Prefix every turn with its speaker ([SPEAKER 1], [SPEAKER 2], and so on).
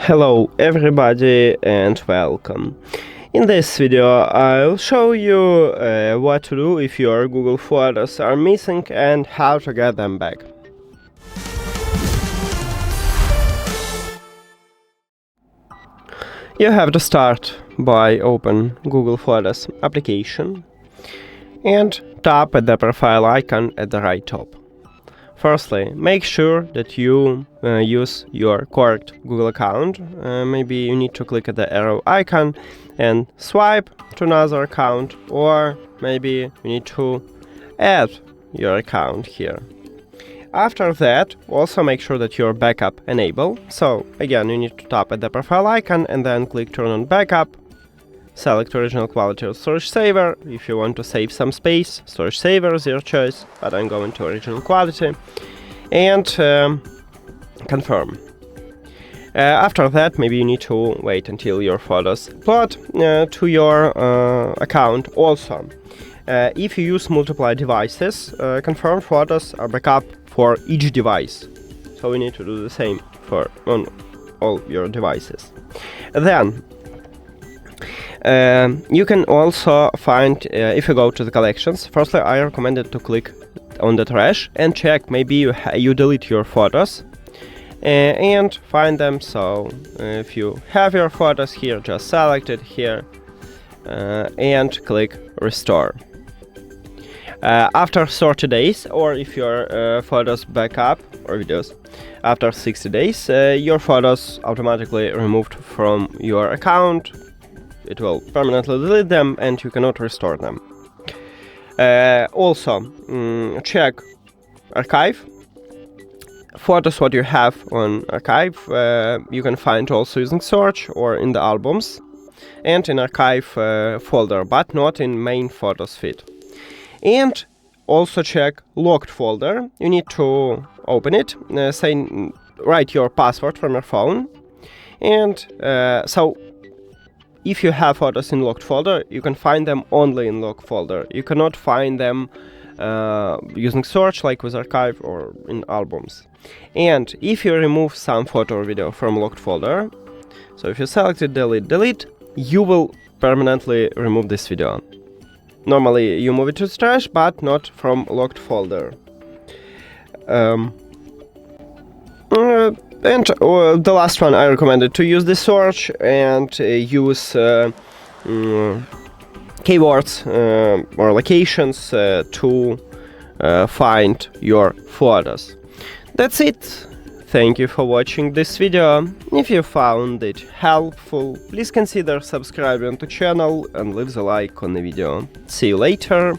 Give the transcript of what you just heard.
[SPEAKER 1] Hello everybody and welcome. In this video I'll show you what to do if your Google Photos are missing and how to get them back. You have to start by open Google Photos application and tap at the profile icon at the right top. Firstly, make sure that you use your correct Google account. Maybe you need to click at the arrow icon and swipe to another account, or maybe you need to add your account here. After that, also make sure that your backup enabled. So again, you need to tap at the profile icon and then click turn on backup. Select original quality or storage saver. If you want to save some space, storage saver is your choice, but I'm going to original quality. And confirm. After that, maybe you need to wait until your photos upload to your account. Also, if you use multiple devices, confirmed photos are backup for each device. So we need to do the same on all your devices. Then, you can also find, if you go to the collections, firstly I recommend it to click on the trash and check, maybe you delete your photos and find them. So if you have your photos here, just select it here and click restore. After 30 days, or if your photos backup or videos after 60 days, your photos automatically removed from your account. It will permanently delete them and you cannot restore them. Also, check archive. Photos what you have on archive you can find also using search or in the albums and in archive folder, but not in main photos feed. And also check locked folder. You need to open it, write your password from your phone, and so if you have photos in locked folder, you can find them only in locked folder. You cannot find them using search like with archive or in albums. And if you remove some photo or video from locked folder, so if you select it, delete, you will permanently remove this video. Normally you move it to trash, but not from locked folder. And the last one, I recommended to use the search and use keywords or locations to find your photos. That's it. Thank you for watching this video. If you found it helpful, please consider subscribing to the channel and leave the like on the video. See you later.